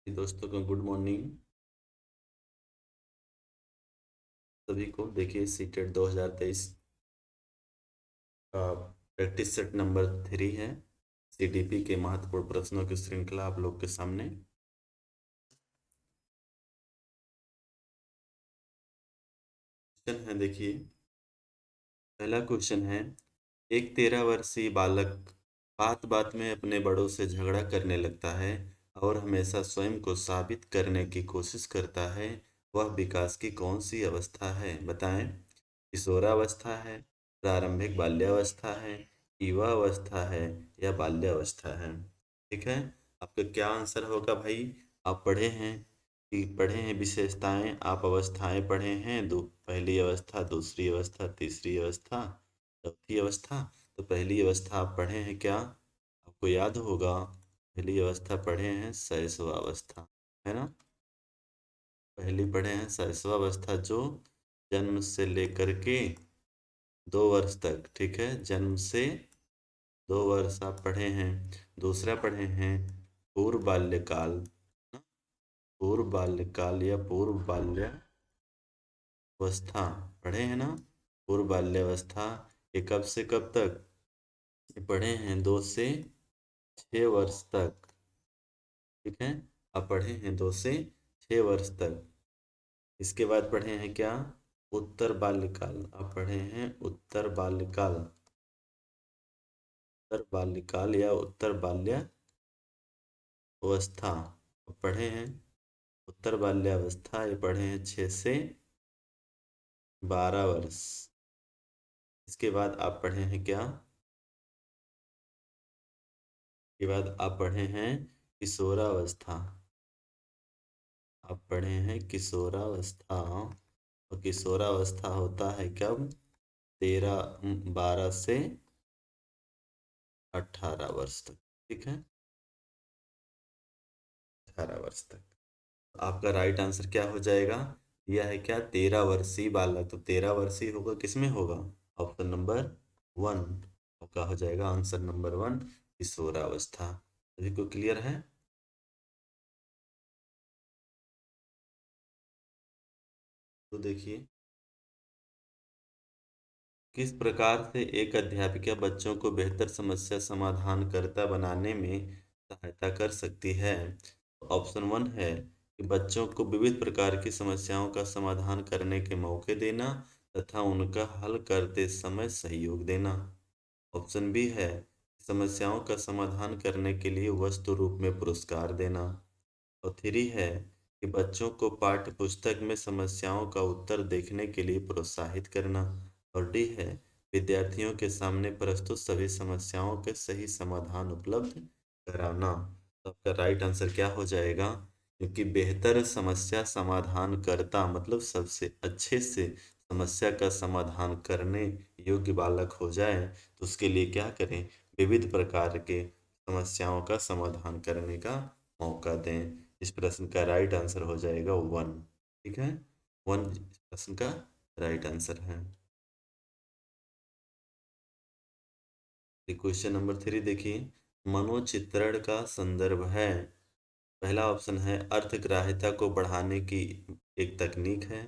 दोस्तों को good morning. सभी को देखिए सीटेट 2023 का प्रैक्टिस सेट नंबर 3 है। सीडीपी के महत्वपूर्ण प्रश्नों की श्रृंखला आप लोग के सामने। क्वेश्चन है, देखिए पहला क्वेश्चन है। एक 13 वर्षीय बालक बात बात में अपने बड़ों से झगड़ा करने लगता है और हमेशा स्वयं को साबित करने की कोशिश करता है। वह विकास की कौन सी अवस्था है, बताएं। किशोरावस्था है, प्रारंभिक बाल्यावस्था है, युवावस्था है या बाल्यावस्था है। ठीक है, आपका क्या आंसर होगा भाई। आप पढ़े हैं विशेषताएं, आप अवस्थाएं पढ़े हैं, दो पहली अवस्था, दूसरी अवस्था, तीसरी अवस्था, चौथी अवस्था। तो पहली अवस्था आप पढ़े हैं क्या, आपको याद होगा। पहली अवस्था पढ़े हैं शैशवावस्था, है ना। पहली पढ़े हैं शैशवावस्था, जो जन्म से लेकर के 2 वर्ष तक। ठीक है, जन्म से 2 वर्ष आप पढ़े हैं। दूसरा पढ़े हैं पूर्व बाल्यकाल, पूर्व बाल्यकाल या पूर्व बाल्यावस्था पढ़े हैं ना। पूर्व बाल्यावस्था ये कब से कब तक, ये पढ़े हैं 2 से 6 वर्ष तक। ठीक है, आप पढ़े हैं 2 से 6 वर्ष तक। इसके बाद पढ़े हैं क्या, उत्तर बाल्यकाल। आप पढ़े हैं उत्तर बाल्यकाल, उत्तर बाल्यकाल या उत्तर बाल्यावस्था पढ़े हैं। उत्तर बाल्यावस्था ये पढ़े हैं 6 से 12 वर्ष। इसके बाद आप पढ़े हैं क्या, इसके बाद आप पढ़े हैं किशोरावस्था। आप पढ़े हैं किशोरावस्था, और किशोरावस्था होता है कब, 12 से 18 वर्ष तक। ठीक है, 18 वर्ष तक। आपका राइट आंसर क्या हो जाएगा, यह है क्या, 13 वर्षीय बालक। तो 13 वर्षीय होगा, किसमें होगा, ऑप्शन नंबर 1। आपका हो जाएगा आंसर नंबर 1, किशोरावस्था। सभी को क्लियर है। तो देखिए, किस प्रकार से एक अध्यापिका बच्चों को बेहतर समस्या समाधानकर्ता बनाने में सहायता कर सकती है। ऑप्शन 1 है कि बच्चों को विविध प्रकार की समस्याओं का समाधान करने के मौके देना तथा उनका हल करते समय सहयोग देना। ऑप्शन बी है, समस्याओं का समाधान करने के लिए वस्तु रूप में पुरस्कार देना। और 3 है कि बच्चों को पाठ्य पुस्तक में समस्याओं का उत्तर देखने के लिए प्रोत्साहित करना। और डी है, विद्यार्थियों के सामने प्रस्तुत सभी समस्याओं के सही समाधान उपलब्ध कराना। तो आपका राइट आंसर क्या हो जाएगा, क्योंकि बेहतर समस्या समाधान करता मतलब सबसे अच्छे से समस्या का समाधान करने योग्य बालक हो जाए, तो उसके लिए क्या करें, विविध प्रकार के समस्याओं का समाधान करने का मौका दें। इस प्रश्न का राइट आंसर हो जाएगा 1। ठीक है, 1 इस प्रश्न का राइट आंसर है। क्वेश्चन नंबर 3 देखिए, मनोचित्रण का संदर्भ है। पहला ऑप्शन है, अर्थग्राह्यता को बढ़ाने की एक तकनीक है,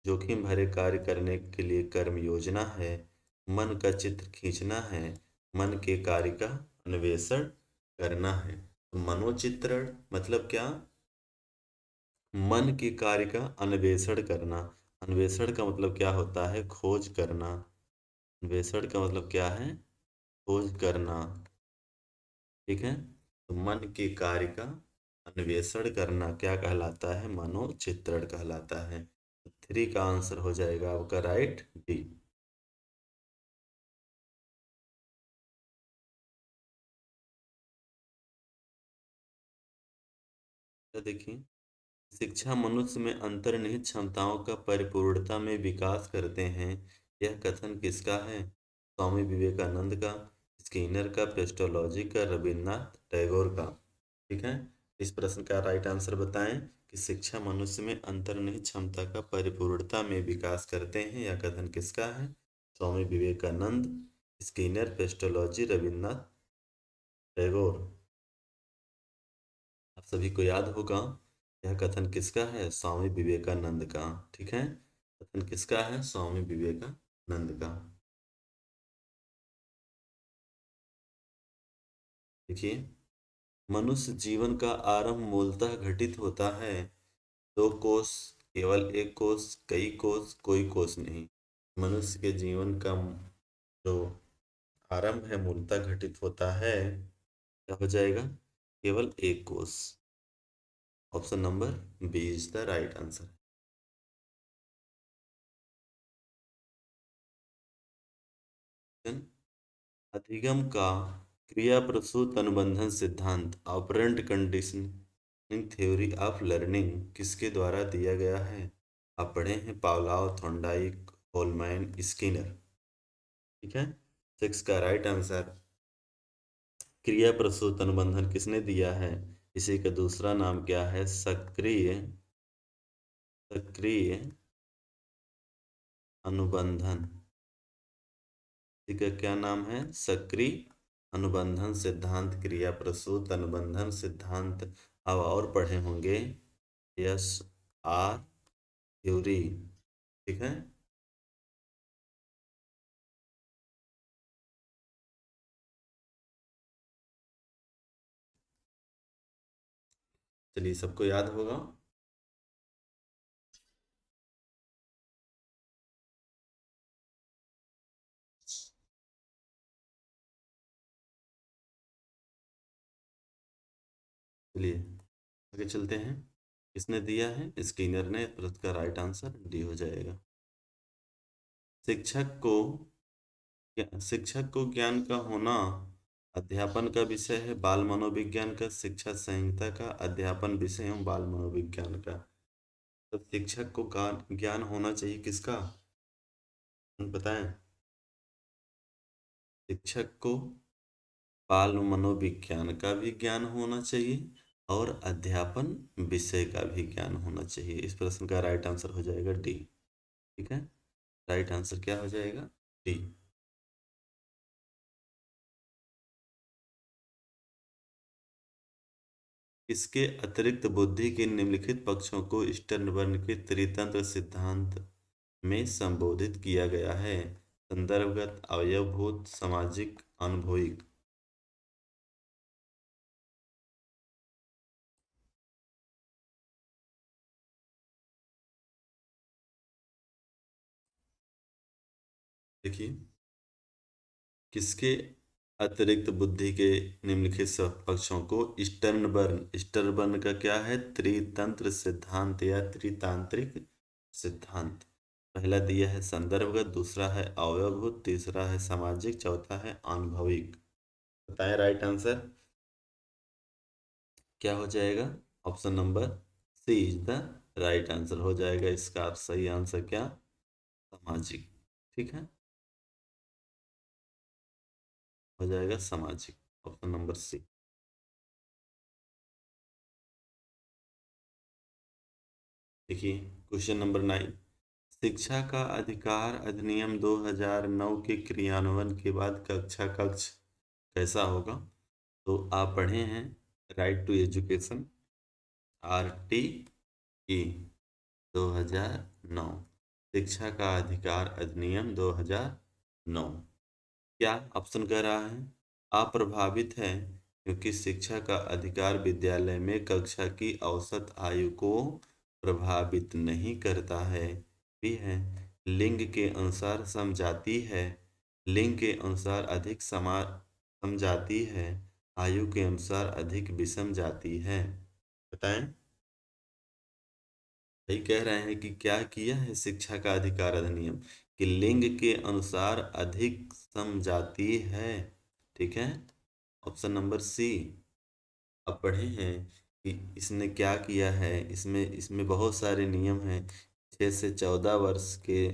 जोखिम भरे कार्य करने के लिए कर्म योजना है, मन का चित्र खींचना है, मन के कार्य का अन्वेषण करना है। तो मनोचित्रण मतलब क्या, मन के कार्य का अन्वेषण करना। अन्वेषण का मतलब क्या होता है, खोज करना। अन्वेषण का मतलब क्या है, खोज करना। ठीक है, तो मन के कार्य का अन्वेषण करना क्या कहलाता है, मनोचित्रण कहलाता है। तो 3 का आंसर हो जाएगा आपका राइट, डी। तो देखिए, शिक्षा मनुष्य में अंतर्निहित क्षमताओं का परिपूर्णता में विकास करते हैं। यह कथन किसका है, स्वामी विवेकानंद का, स्किनर का, पेस्टोलॉजी का, रविन्द्रनाथ टैगोर का। ठीक है, इस प्रश्न का राइट आंसर बताएं कि शिक्षा मनुष्य में अंतर्निहित क्षमता का परिपूर्णता में विकास करते हैं, यह कथन किसका है, स्वामी विवेकानंद, स्किनर, पेस्टोलॉजी, रविन्द्रनाथ टैगोर। आप सभी को याद होगा यह कथन किसका है? स्वामी विवेकानंद का। ठीक है, कथन किसका है? स्वामी विवेकानंद का। देखिए, मनुष्य जीवन का आरंभ मूलतः घटित होता है दो कोष, केवल एक कोष, कई कोष, कोई कोष नहीं। मनुष्य के जीवन का जो आरंभ है मूलतः घटित होता है, क्या हो जाएगा? केवल एक कोष। Option number B is the right answer. अधिगम का क्रिया प्रसूत अनुबंधन सिद्धांत operant conditioning theory of learning किसके द्वारा दिया गया है? आप पढ़े हैं पावलाव, थॉर्नडाइक, होलमैन, स्किनर। ठीक है, सिक्स का राइट आंसर। क्रिया प्रसूत अनुबंधन किसने दिया है? इसी का दूसरा नाम क्या है? सक्रिय सक्रिय अनुबंधन। इसी का क्या नाम है? सक्रिय अनुबंधन सिद्धांत, क्रिया प्रसूत अनुबंधन सिद्धांत। अब और पढ़े होंगे यस आर थ्योरी। ठीक है, चलिए सबको याद होगा। चलिए आगे चलते हैं। किसने दिया है? स्किनर ने। तो इसका राइट आंसर डी हो जाएगा। शिक्षक को शिक्षक को ज्ञान का होना अध्यापन का विषय है, बाल मनोविज्ञान का। शिक्षा संहिता का अध्यापन विषय है बाल मनोविज्ञान का। तो शिक्षक को ज्ञान होना चाहिए किसका? बताएं। शिक्षक को बाल मनोविज्ञान का भी ज्ञान होना चाहिए और अध्यापन विषय का भी ज्ञान होना चाहिए। इस प्रश्न का राइट आंसर हो जाएगा डी। ठीक है, राइट आंसर क्या हो जाएगा? डी। इसके अतिरिक्त बुद्धि के निम्नलिखित पक्षों को स्टर्नबर्न के त्रितंत्र सिद्धांत में संबोधित किया गया है? संदर्भगत, अवयवभूत, सामाजिक, अनुभवइक। देखिए, किसके अतिरिक्त बुद्धि के निम्नलिखित सब पक्षों को स्टर्नबर्न, स्टर्नबर्न का क्या है? त्रितंत्र सिद्धांत या त्रितांत्रिक सिद्धांत। पहला दिया है संदर्भगत, दूसरा है अवयवभूत, तीसरा है सामाजिक, चौथा है अनुभविक। बताएं राइट आंसर क्या हो जाएगा? Option number C is the right answer हो जाएगा। इसका सही आंसर क्या? सामाजिक। ठीक है, हो जाएगा सामाजिक, ऑप्शन नंबर सी। देखिए, क्वेश्चन नंबर 9। शिक्षा का अधिकार अधिनियम 2009 के क्रियान्वयन के बाद कक्षा कक्ष कैसा होगा? तो आप पढ़े हैं राइट टू एजुकेशन, RTE 2009, शिक्षा का अधिकार अधिनियम 2009। क्या ऑप्शन कह रहा है? अप्रभावित है क्योंकि शिक्षा का अधिकार विद्यालय में कक्षा की औसत आयु को प्रभावित नहीं करता है। भी है, लिंग के अनुसार समझाती है, लिंग के अनुसार अधिक समझाती है, आयु के अनुसार अधिक विषम जाती है। बताएं। सही कह रहे हैं कि क्या किया है शिक्षा का अधिकार अधिनियम कि लिंग के अनुसार अधिक समझाती है। ठीक है, ऑप्शन नंबर सी। अब पढ़े हैं कि इसने क्या किया है। इसमें इसमें बहुत सारे नियम हैं। 6 से 14 वर्ष के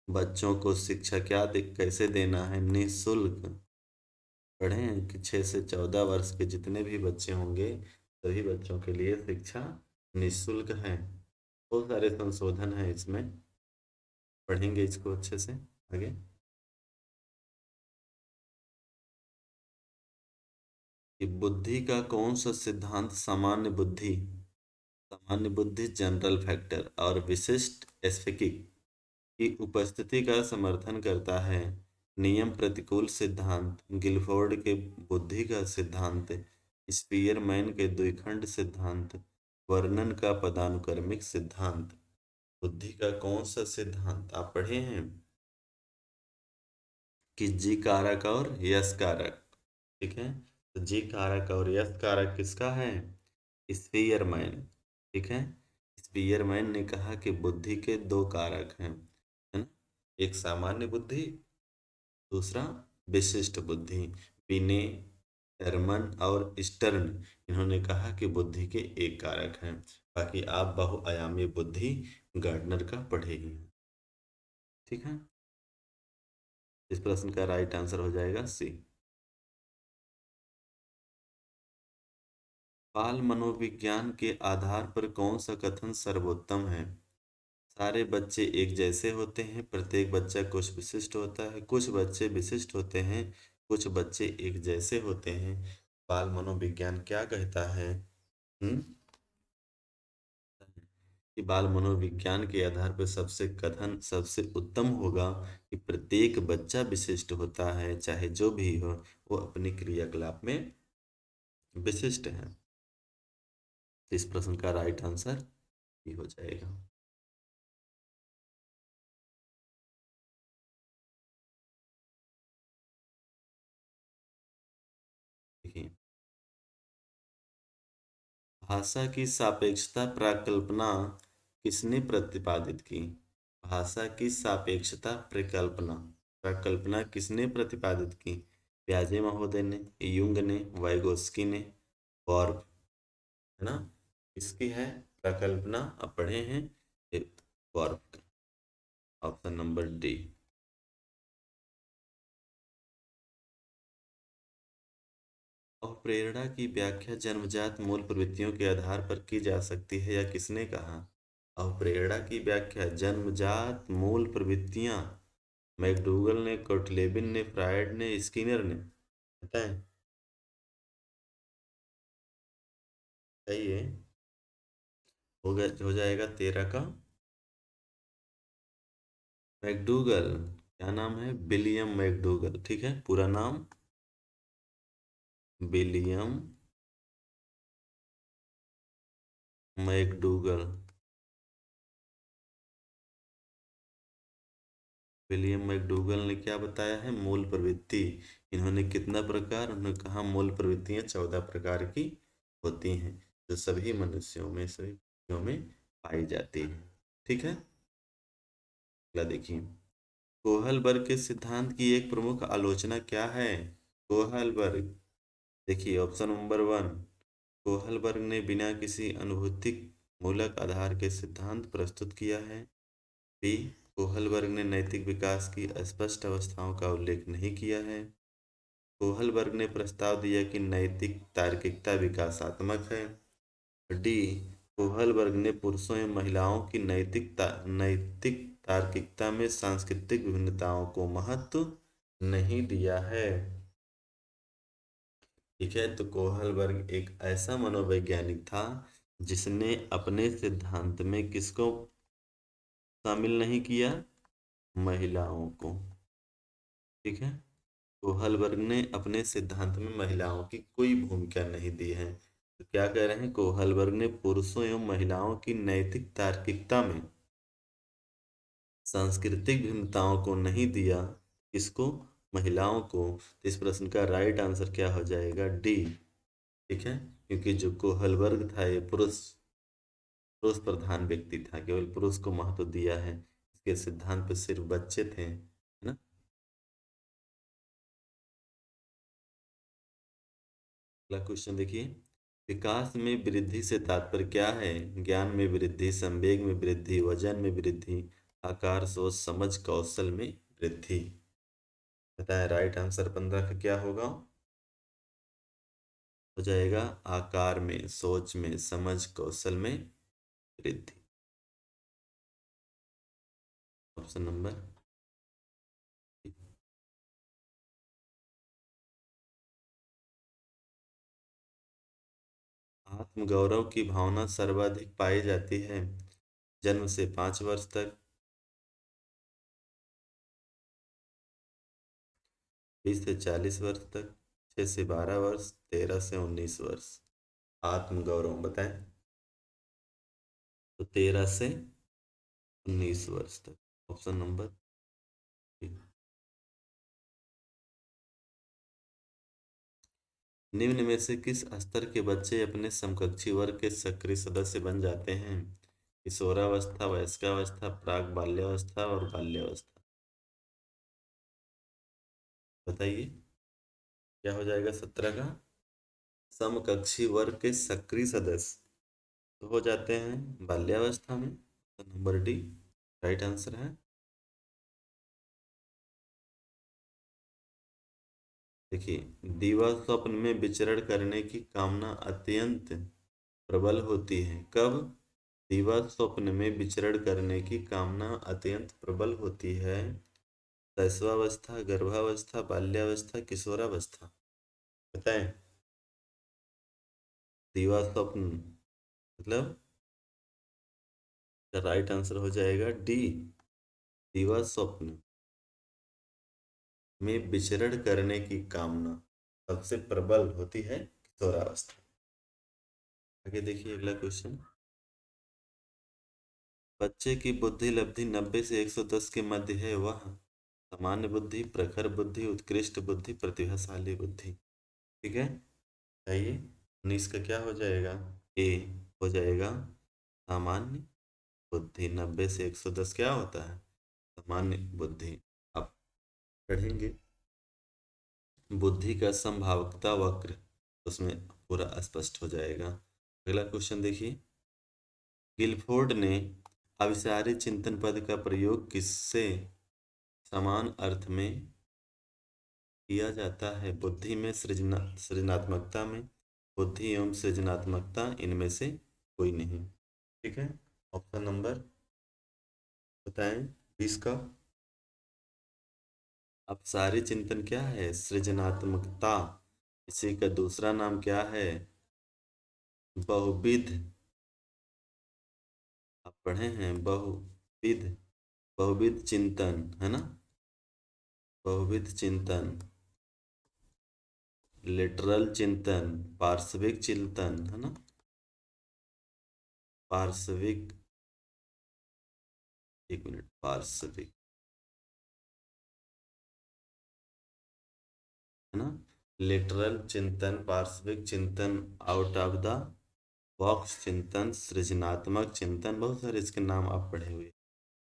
बच्चों को शिक्षा कैसे देना है? निःशुल्क। पढ़े हैं कि 6 से 14 वर्ष के जितने भी बच्चे होंगे सभी बच्चों के लिए शिक्षा निःशुल्क है। बहुत सारे संशोधन हैं इसमें, पढ़ेंगे इसको अच्छे से आगे। कि बुद्धि का कौन सा सिद्धांत सामान्य बुद्धि सामान्य बुद्धि जनरल फैक्टर और विशिष्ट स्फटिक की उपस्थिति का समर्थन करता है। नियम प्रतिकूल सिद्धांत गिलफोर्ड के बुद्धि का सिद्धांत, स्पीयरमैन के द्विखंड सिद्धांत, वर्णन का पदानुक्रमिक सिद्धांत। बुद्धि का कौन सा सिद्धांत आप पढ़े हैं कि जी कारक और यस कारक? ठीक है, तो जी कारक और यस कारक किसका है? स्पीयरमैन। ठीक है, स्पीयरमैन ने कहा कि बुद्धि के दो कारक हैं, है ना? एक सामान्य बुद्धि, दूसरा विशिष्ट बुद्धि। बिने, हरमन और स्टर्न, इन्होंने कहा कि बुद्धि के एक कारक हैं। बाकी आप बहुआयामी बुद्धि गार्डनर का पढ़े ही हैं। ठीक है, इस प्रश्न का राइट आंसर हो जाएगा सी। बाल मनोविज्ञान के आधार पर कौन सा कथन सर्वोत्तम है? सारे बच्चे एक जैसे होते हैं, प्रत्येक बच्चा कुछ विशिष्ट होता है, कुछ बच्चे विशिष्ट होते हैं, कुछ बच्चे एक जैसे होते हैं। बाल मनोविज्ञान क्या कहता है? हम्म कि बाल मनोविज्ञान के आधार पर सबसे कथन सबसे उत्तम होगा कि प्रत्येक बच्चा विशिष्ट होता है, चाहे जो भी हो, वो अपनी क्रियाकलाप में विशिष्ट है। तो इस प्रश्न का राइट आंसर ही हो जाएगा। देखिए, भाषा की सापेक्षता प्रकल्पना किसने प्रतिपादित की? भाषा की सापेक्षता प्रकल्पना प्रकल्पना किसने प्रतिपादित की? प्याजे महोदय ने, युंग ने, वाइगोस्की ने, बॉर्ग, है ना? इसकी है प्रकल्पना, अब पढ़े हैं बॉर्ग। Option number D. और प्रेरणा की व्याख्या जन्मजात मूल प्रवृत्तियों के आधार पर की जा सकती है, या किसने कहा? और प्रेरणा की व्याख्या जन्मजात मूल प्रवृत्तियां मैकडूगल ने, कोटलेबिन ने, फ्रायड ने, स्किनर ने। बताएं। सही है, हो जाएगा 13 का मैकडूगल। क्या नाम है? William McDougall. ठीक है, पूरा नाम विलियम मैकडूगल। विलियम मैकडूगल ने क्या बताया है? मूल प्रवृत्ति। इन्होंने कितना प्रकार? उन्होंने कहा मूल प्रवृत्तियां 14 प्रकार की होती हैं, जो सभी मनुष्यों में, सभी व्यक्तियों में पाई जाती है। ठीक है, अगला देखिए, कोहलबर्ग के सिद्धांत की एक प्रमुख आलोचना क्या है? कोहलबर्ग, देखिए ऑप्शन नंबर वन, कोहलबर्ग ने बिना किसी अनुभूति मूलक आधार के सिद्धांत प्रस्तुत किया है। बी, कोहलबर्ग ने नैतिक विकास की स्पष्ट अवस्थाओं का उल्लेख नहीं किया है। कोहलबर्ग ने प्रस्ताव दिया कि नैतिक तार्किकता विकासात्मक है। डी, कोहलबर्ग ने पुरुषों एवं महिलाओं की नैतिक तार्किकता में सांस्कृतिक विभिन्नताओं को महत्व नहीं दिया है। ठीक है, तो कोहलबर्ग एक ऐसा मनोवैज्ञानिक था जिसने अपने सिद्धांत में किसको शामिल नहीं किया? महिलाओं को। ठीक है, कोहलबर्ग ने अपने सिद्धांत में महिलाओं की कोई भूमिका नहीं दी है। तो क्या कह रहे हैं? कोहलबर्ग ने पुरुषों एवं महिलाओं की नैतिक तार्किकता में सांस्कृतिक भिन्नताओं को नहीं दिया। किसको? महिलाओं को। तो इस प्रश्न का राइट आंसर क्या हो जाएगा? डी। ठीक है, क्योंकि जो कोहलबर्ग था ये पुरुष पुरुष प्रधान व्यक्ति था, केवल पुरुष को महत्व दिया है, इसके सिद्धांत पे सिर्फ बच्चे थे, है ना? अगला क्वेश्चन देखिए, विकास में वृद्धि से तात्पर्य क्या है? ज्ञान में वृद्धि, संवेग में वृद्धि, वजन में वृद्धि, आकार, सोच, समझ, कौशल में वृद्धि। बताएं, राइट आंसर 15 का क्या होगा? हो जाएगा आकार में, सोच में, समझ, कौशल में वृद्धि। ऑप्शन नंबर, आत्मगौरव की भावना सर्वाधिक पाई जाती है जन्म से 5 वर्ष तक, 20 से 40 वर्ष तक, 6 से 12 वर्ष, 13 से 19 वर्ष। आत्मगौरव बताएं। तो 13 से 19 वर्ष तक, ऑप्शन नंबर बी। निम्न में से किस स्तर के बच्चे अपने समकक्षी वर्ग के सक्रिय सदस्य बन जाते हैं? किशोरावस्था, वयस्कावस्था, प्राक बाल्यावस्था और बाल्यावस्था। बताइए क्या हो जाएगा 17 का? समकक्षी वर्ग के सक्रिय सदस्य तो हो जाते हैं बाल्यावस्था में। तो नंबर डी राइट आंसर है। देखिए, दीवा स्वप्न में विचरण करने की कामना अत्यंत प्रबल होती है। कब? दीवा स्वप्न में विचरण करने की कामना अत्यंत प्रबल होती है। शैशवावस्था, गर्भावस्था, बाल्यावस्था, किशोरावस्था। बताएं। दीवा स्वप्न मतलब राइट आंसर हो जाएगा डी। दीवा स्वप्न में विचरण करने की कामना सबसे प्रबल होती है किशोरावस्था। आगे देखिए अगला क्वेश्चन। बच्चे की बुद्धि लब्धि 90 से 110 के मध्य है, वह सामान्य बुद्धि, प्रखर बुद्धि, उत्कृष्ट बुद्धि, प्रतिभाशाली बुद्धि। ठीक है, बताइए 19 का क्या हो जाएगा? ए हो जाएगा सामान्य बुद्धि। 90 से 110 क्या होता है? सामान्य बुद्धि। आप पढ़ेंगे बुद्धि का संभाव्यता वक्र, उसमें पूरा स्पष्ट हो जाएगा। अगला क्वेश्चन देखिए। गिलफोर्ड ने अविचारी चिंतन पद का प्रयोग किससे समान अर्थ में किया जाता है? बुद्धि में, सृजनात्मकता में, बुद्धि एवं सृजनात्मकता, इनमें से कोई नहीं। ठीक है, ऑप्शन नंबर बताएं 20 का। अब सारी चिंतन क्या है? सृजनात्मकता। इसी का दूसरा नाम क्या है? बहुविध। आप पढ़े हैं बहुविध, बहुविध चिंतन है ना? बहुविध चिंतन, लिटरल चिंतन, पार्श्विक चिंतन है ना? पार्श्विक, एक मिनट, पार्श्विक है ना? लिटरल चिंतन, पार्श्विक चिंतन, आउट ऑफ द बॉक्स चिंतन, सृजनात्मक चिंतन, बहुत सारे इसके नाम आप पढ़े हुए।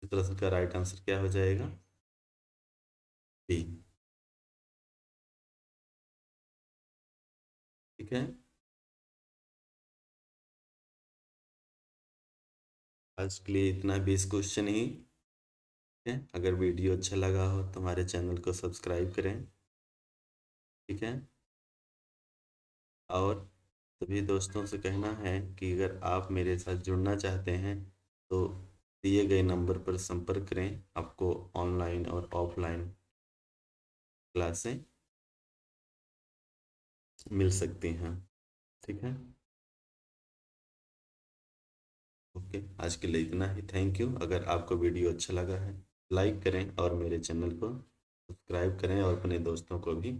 इस प्रश्न का राइट आंसर क्या हो जाएगा? बी। ठीक है, आज के लिए इतना 20 क्वेश्चन ही है। अगर वीडियो अच्छा लगा हो तो हमारे चैनल को सब्सक्राइब करें। ठीक है, और सभी दोस्तों से कहना है कि अगर आप मेरे साथ जुड़ना चाहते हैं तो दिए गए नंबर पर संपर्क करें। आपको ऑनलाइन और ऑफलाइन क्लासें मिल सकती हैं। ठीक है, ओके, आज के लिए इतना ही। Thank you. अगर आपको वीडियो अच्छा लगा है लाइक करें और मेरे चैनल को सब्सक्राइब करें और अपने दोस्तों को भी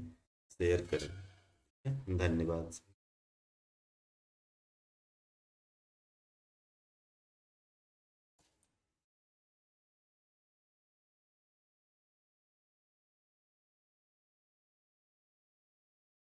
शेयर करें। धन्यवाद।